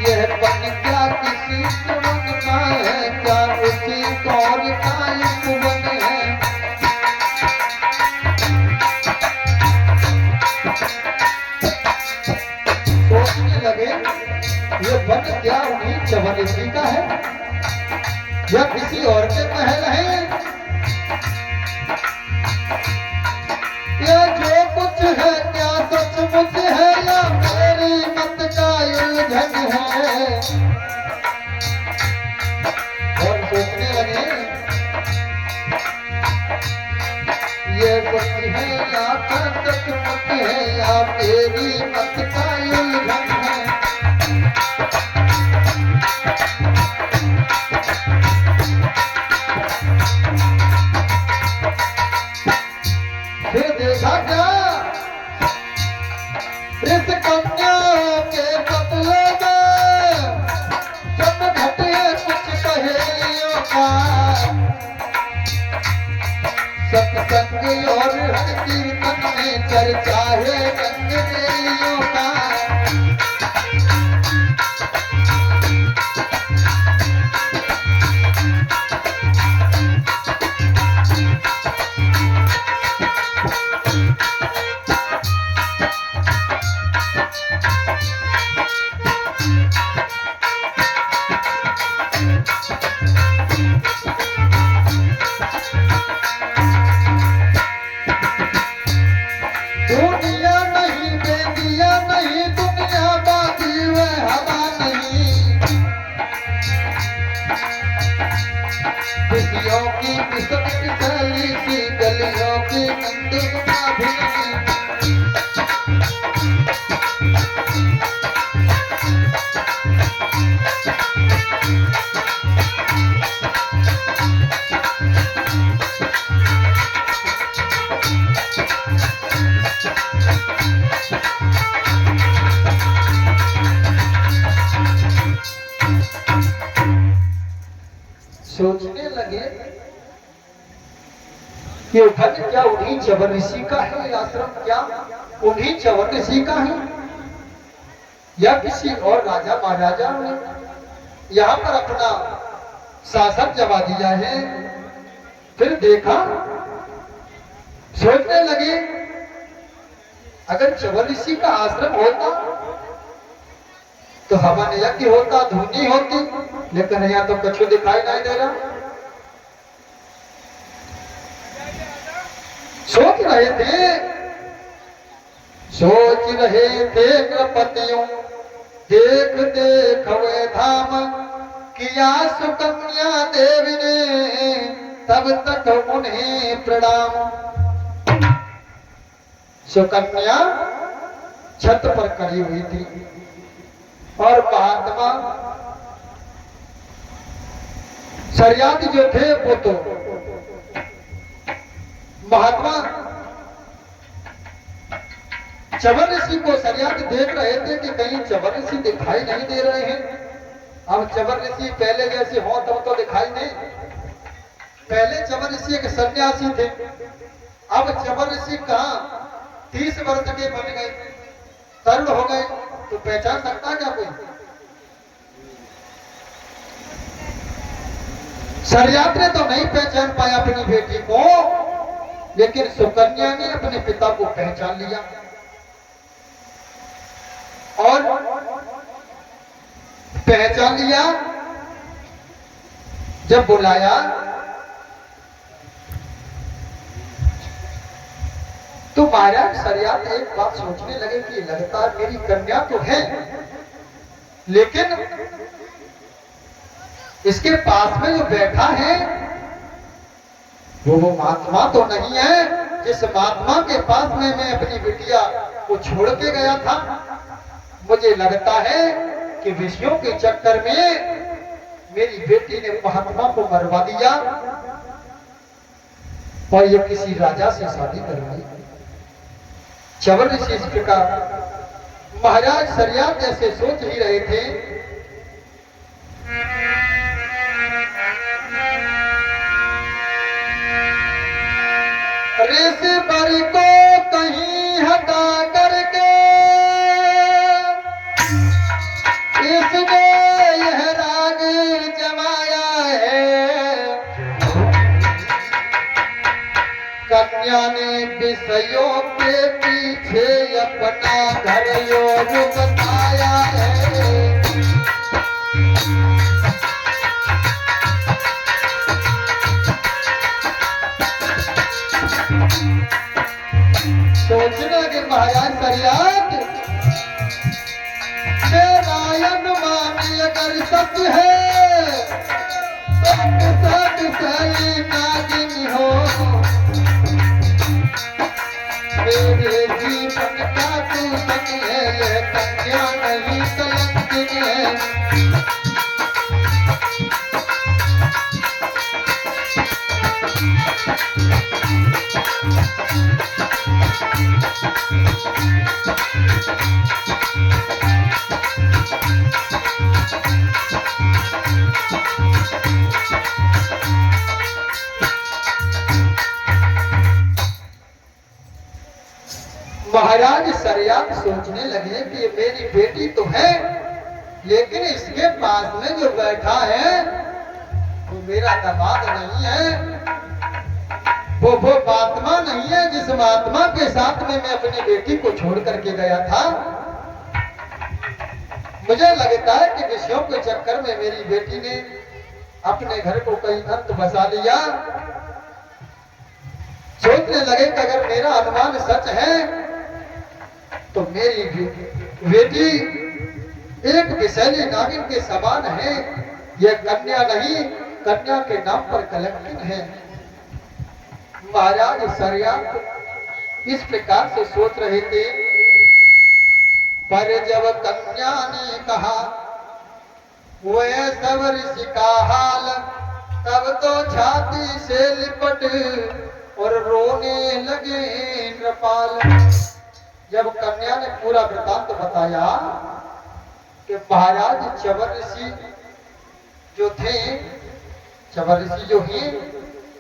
यह बन क्या किसी चवन का है, क्या उसी कौर का उपवन है। सोचने लगे ये बन क्या उन्हीं चवन ऋषि का है या किसी और के महल है। ये जो कुछ है क्या सचमुच है या मेरी मत का उलझन है। और सोचने लगे ये कुछ है या सचमुच है या मेरी मत का उलझन है। कीर्तन में चर्चा है गंग बेलियों का। दुनिया नहीं बेदिया नहीं दुनिया बाकी वह हवा नहीं। खुशियों की किस्मत चली सी गलियों की मंदिर भी नहीं। सोचने लगे कि धन क्या उन्हीं चवर ऋषि का है, ये आश्रम क्या उन्हीं चवर ऋषि का है या किसी और राजा महाराजा ने यहाँ पर अपना शासन जमा दिया है। फिर देखा, सोचने लगे अगर चवर ऋषि का आश्रम होता तो हवन यज्ञ होता, धुनी होती, लेकिन यहाँ तो कुछ दिखाई नहीं दे रहा। सोच रहे थे नृपतियों, देख देख वे धाम, किया सुकन्या देवी ने तब तक उन्हें प्रणाम। सुकन्या छत पर खड़ी हुई थी और महात्मा शरियाती जो थे वो तो महात्मा चवर ऋषि को शरियाती देख रहे थे कि कहीं चवर ऋषि दिखाई नहीं दे रहे हैं। अब चवर ऋषि पहले जैसे हो तब तो दिखाई नहीं। पहले चवर ऋषि एक सन्यासी थे, अब चवर ऋषि कहाँ 30 वर्ष के बन गए, तरुण हो गए, तो पहचान सकता क्या कोई? शरियात्री तो नहीं पहचान पाया अपनी बेटी को, लेकिन सुकन्या ने अपने पिता को पहचान लिया और पहचान लिया। जब बुलाया तो महाराज शरियात एक बात सोचने लगे कि लगता है मेरी कन्या तो है, लेकिन इसके पास में जो बैठा है वो महात्मा तो नहीं है जिस महात्मा के पास में मैं अपनी बिटिया को छोड़ के गया था। मुझे लगता है कि विषयों के चक्कर में मेरी बेटी ने महात्मा को मरवा दिया और ये किसी राजा से शादी करवाई। चवर ऋषि इस प्रकार महाराज शरियात जैसे सोच ही रहे थे, ऋषि बर को कहीं हटा करके इसने यह राग जमाया है। कन्या ने विषयों के पीछे अपना घर योग बताया है। सोचना कि महाराज शरियात नारायण मानी अगर सत्य है तो सत्य सही नागिन हो। मेरे जीवन का तू सच है, यह कन्या नहीं कलंकिन है। महाराज सरियात सोचने लगे कि ये मेरी बेटी तो है, लेकिन इसके पास में जो बैठा है वो मेरा दामाद नहीं है, वो महात्मा नहीं है जिस महात्मा के साथ में मैं अपनी बेटी को छोड़ करके गया था। मुझे लगता है कि विषयों के चक्कर में मेरी बेटी ने अपने घर को कहीं अंत बसा लिया। सोचने लगे कि अगर मेरा अनुमान सच है तो मेरी बेटी एक विषैली नागिन के समान है, यह कन्या नहीं, कन्या के नाम पर कलंकिन है। महाराज सरियात इस प्रकार से सोच रहे थे, पर जब कन्या ने कहा वो सब ऋषि का हाल, तब तो छाती से लिपट और रोने लगे नृपाल। जब कन्या ने पूरा वृतांत बताया कि महाराज चवर ऋषि जो थे, चवर ऋषि जो हैं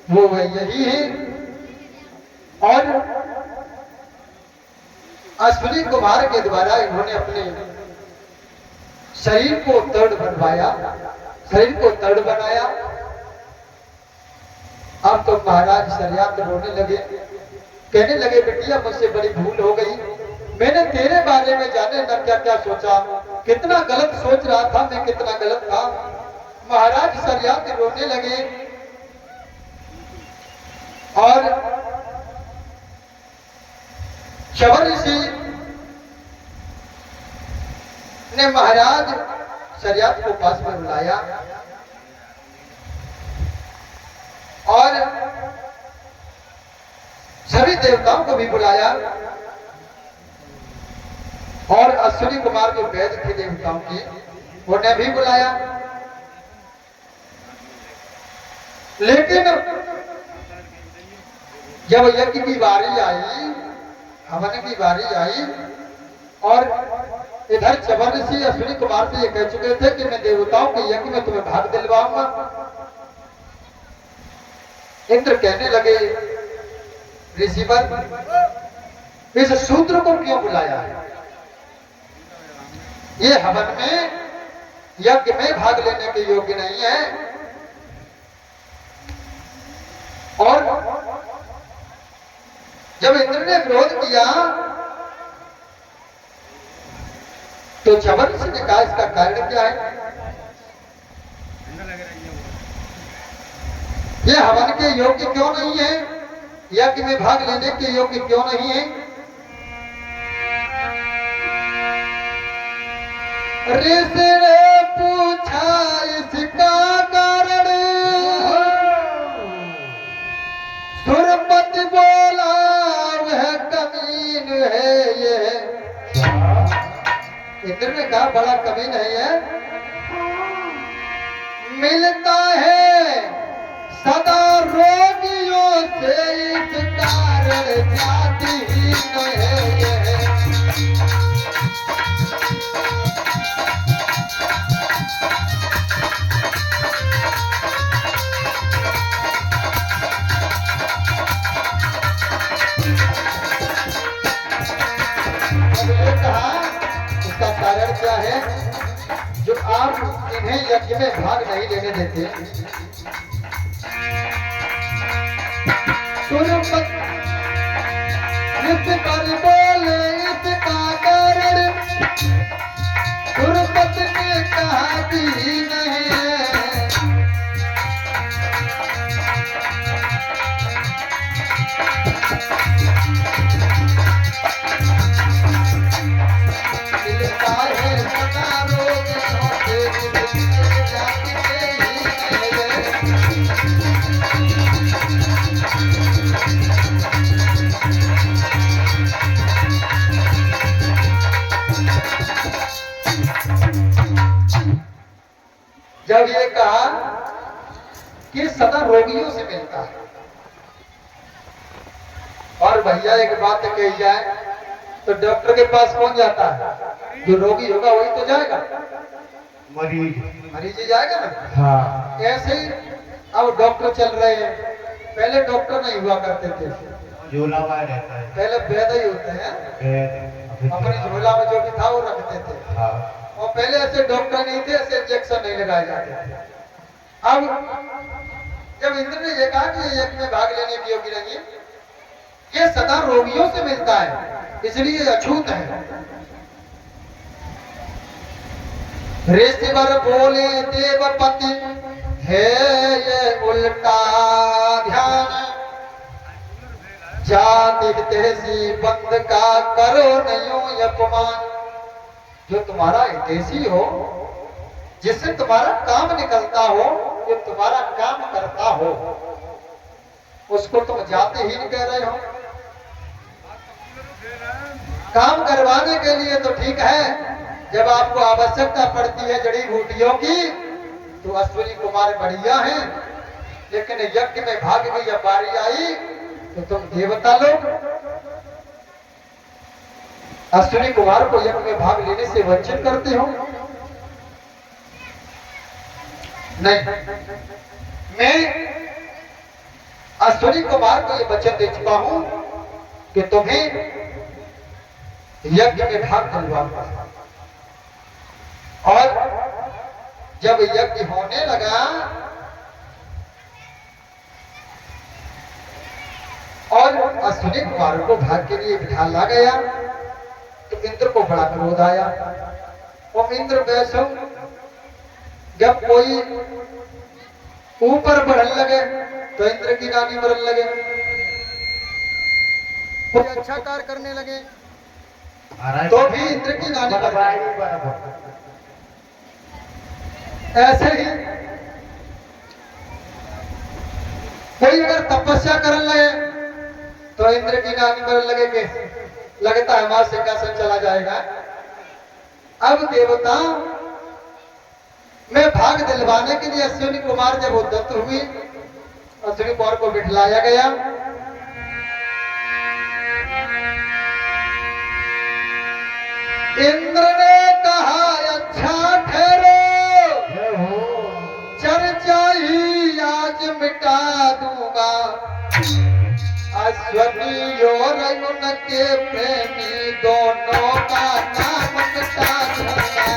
वो यही है, और अश्विनी कुमार के द्वारा इन्होंने अपने शरीर को दृढ़ बनवाया, शरीर को दृढ़ बनाया। अब तो महाराज सरियात रोने लगे, कहने लगे बेटिया मुझसे बड़ी भूल हो गई, मैंने तेरे बारे में जाने न क्या क्या सोचा, कितना गलत सोच रहा था मैं, कितना गलत था। महाराज सरियात रोने लगे और चवर ऋषि ने महाराज सरियात को पास में बुलाया और सभी देवताओं को भी बुलाया और अश्विनी कुमार जो वैद्य थे देवताओं के उन्हें भी बुलाया। लेकिन जब यज्ञ की बारी आई, हवन की बारी आई और इधर चवर ऋषि अश्विनी कुमार से ये कह चुके थे कि मैं देवताओं के यज्ञ में तुम्हें भाग दिलवाऊंगा, इंद्र कहने लगे ऋषिवर इस शूद्र को क्यों बुलाया है, ये हवन में यज्ञ में भाग लेने के योग्य नहीं है। और जब इंद्र ने विरोध किया तो चवर ऋषि ने कहा इसका कारण क्या है, ये हवन के योग्य क्यों नहीं है, यज्ञ में भाग लेने के योग्य क्यों नहीं है। ऋषि ने पूछा इसका कारण, सुरपति बोला वह कमीन है ये। इंद्र ने कहा बड़ा कमीन है ये, मिलता है सदा रोगियों से इस कारण जातिहीन है ये। इसका कारण क्या है जो आप इन्हें यज्ञ में भाग नहीं लेने देते। बोले इसका कारण सुरपति ने कहा भी नहीं है। जब ये कहा कि सदा रोगियों से मिलता है, और भैया एक बात कही जाए तो डॉक्टर के पास कौन जाता है, जो रोगी होगा वही तो जाएगा, मरीज ही जाएगा ना। हाँ, ऐसे ही अब डॉक्टर चल रहे हैं, पहले डॉक्टर नहीं हुआ करते थे, झोला में रहता है। पहले वेद ही होते हैं, अपने झोला में जो भी था वो रखते थे। हाँ। और पहले ऐसे डॉक्टर नहीं थे, ऐसे इंजेक्शन नहीं लगाए जाते थे। अब जब इंद्र ने ये कहा कि ये यज्ञ में भाग लेने की योग्य नहीं, ये सदा रोगियों से मिलता है, इसलिए अछूत है। ऋषिवर बोले देवपति है ये उल्टा ध्यान, जाति देसी बंद का करो नहीं अपमान। जो तुम्हारा हितैषी हो, जिससे तुम्हारा काम निकलता हो, जो तुम्हारा काम करता हो, उसको तुम जाते ही नहीं कह रहे हो। काम करवाने के लिए तो ठीक है, जब आपको आवश्यकता पड़ती है जड़ी बूटियों की, तो अश्विनी कुमार बढ़िया हैं, लेकिन यज्ञ में भाग गई या बारी आई तो तुम देवता लोग अश्विनी कुमार को यज्ञ में भाग लेने से वंचित करते हो। नहीं, मैं अश्विनी कुमार को यह वचन दे चुका हूं कि तुम्हें यज्ञ में भाग दिलवाऊंगा। और जब यज्ञ होने लगा और अश्विनी कुमार को भाग के लिए बिठाला गया, तो इंद्र को बड़ा क्रोध आया। और इंद्र वैसे जब कोई ऊपर बढ़ने लगे तो इंद्र की रानी बढ़ने लगे, कोई अच्छा कार्य करने लगे तो भी इंद्र की रानी बढ़। ऐसे ही कोई अगर तपस्या करने लगे तो इंद्र की नानी करने लगे कि लगता है हमारा सिंहासन चला जाएगा। अब देवता में भाग दिलवाने के लिए अश्विनी कुमार जब उद्यत हुई, अश्विनी कुमार को बिठलाया गया। इंद्र ने कहा अच्छा ठहरो, चर्चा ही आज मिटा दूंगा। अश्वनी और उनके प्रेमी दोनों का नाम मिटा दूंगा।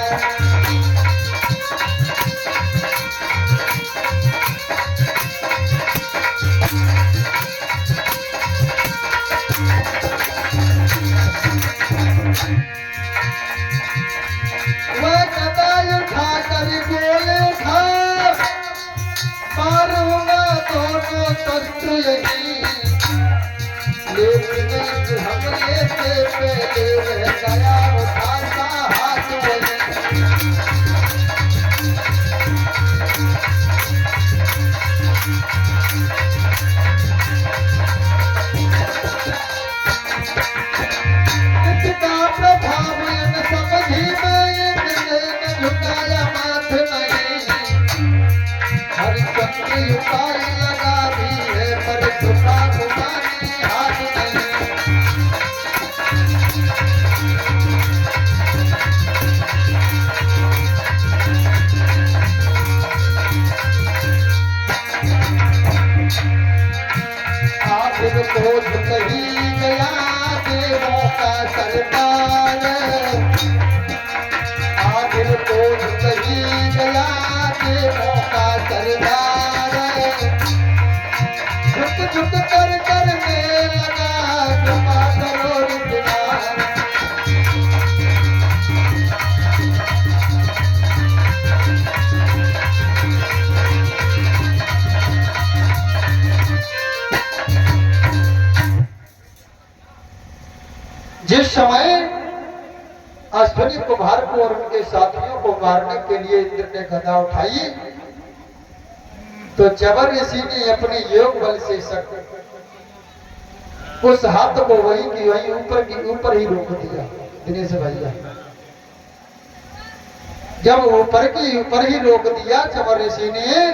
वह कदाई उठाकर बोले था, मारूंगा दोनों शत्रु यही, लेकिन इस हमले से पहले रह गया उठाता हाथ वही। इसका प्रभाव न समझी मैं, न झुकाया माथ नहीं। हर संग उपाय लगा भी है, पर झुका घुमाने हाथ नहीं। आखिर को झुक ही गया देवों का सरदार, आखिर को झुक ही गया देवों का सरदार। झुक झुक कर करने लगा कृपा करो विद्वान। जिस समय अश्विनी कुमार को और उनके साथियों को मारने के लिए इंद्र ने गदा उठाई, तो जबर ऋषि ने अपने योग बल से उस हाथ को वहीं की वहीं ऊपर ही रोक दिया। दिनेश भैया, जब ऊपर ही रोक दिया जबर ऋषि ने,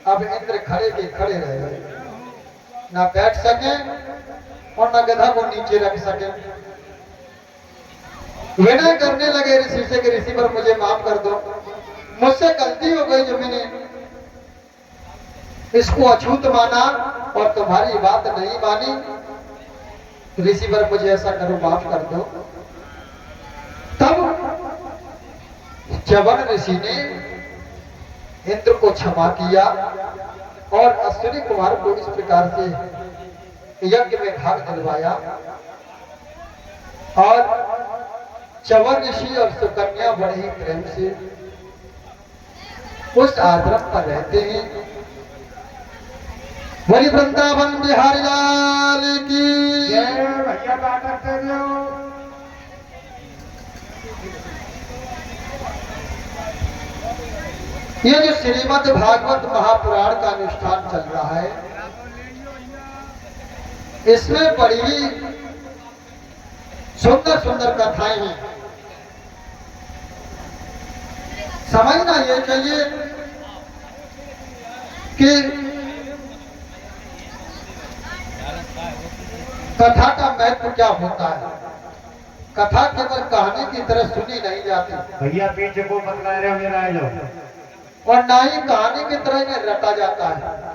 अब इंद्र खड़े के खड़े रह गए, ना बैठ सके और न गधा को नीचे रख सके। विनय करने लगे ऋषि से कि ऋषि पर मुझे माफ कर दो, मुझसे गलती हो गई जो मैंने इसको अछूत माना और तुम्हारी बात नहीं मानी। ऋषि वर मुझे ऐसा करो, माफ कर दो। तब च्यवन ऋषि ने इंद्र को क्षमा किया और अश्विनी कुमार को इस प्रकार से यज्ञ में भाग दिलवाया। और च्यवन ऋषि और सुकन्या बड़े ही प्रेम से उस आश्रम पर रहते हैं। वही वृंदावन बिहारी लाल की जय। भैया बात करते रहो। ये जो श्रीमद् भागवत महापुराण का अनुष्ठान चल रहा है, इसमें बड़ी ही सुंदर सुंदर कथाएं हैं। समझना ये चाहिए कि कथा का महत्व क्या होता है। कथा केवल कहानी की तरह सुनी नहीं जाती भैया पीछे को बतला रहे हो, मेरा आ जाओ। और ना ही कहानी की तरह इन्हें रटा जाता है।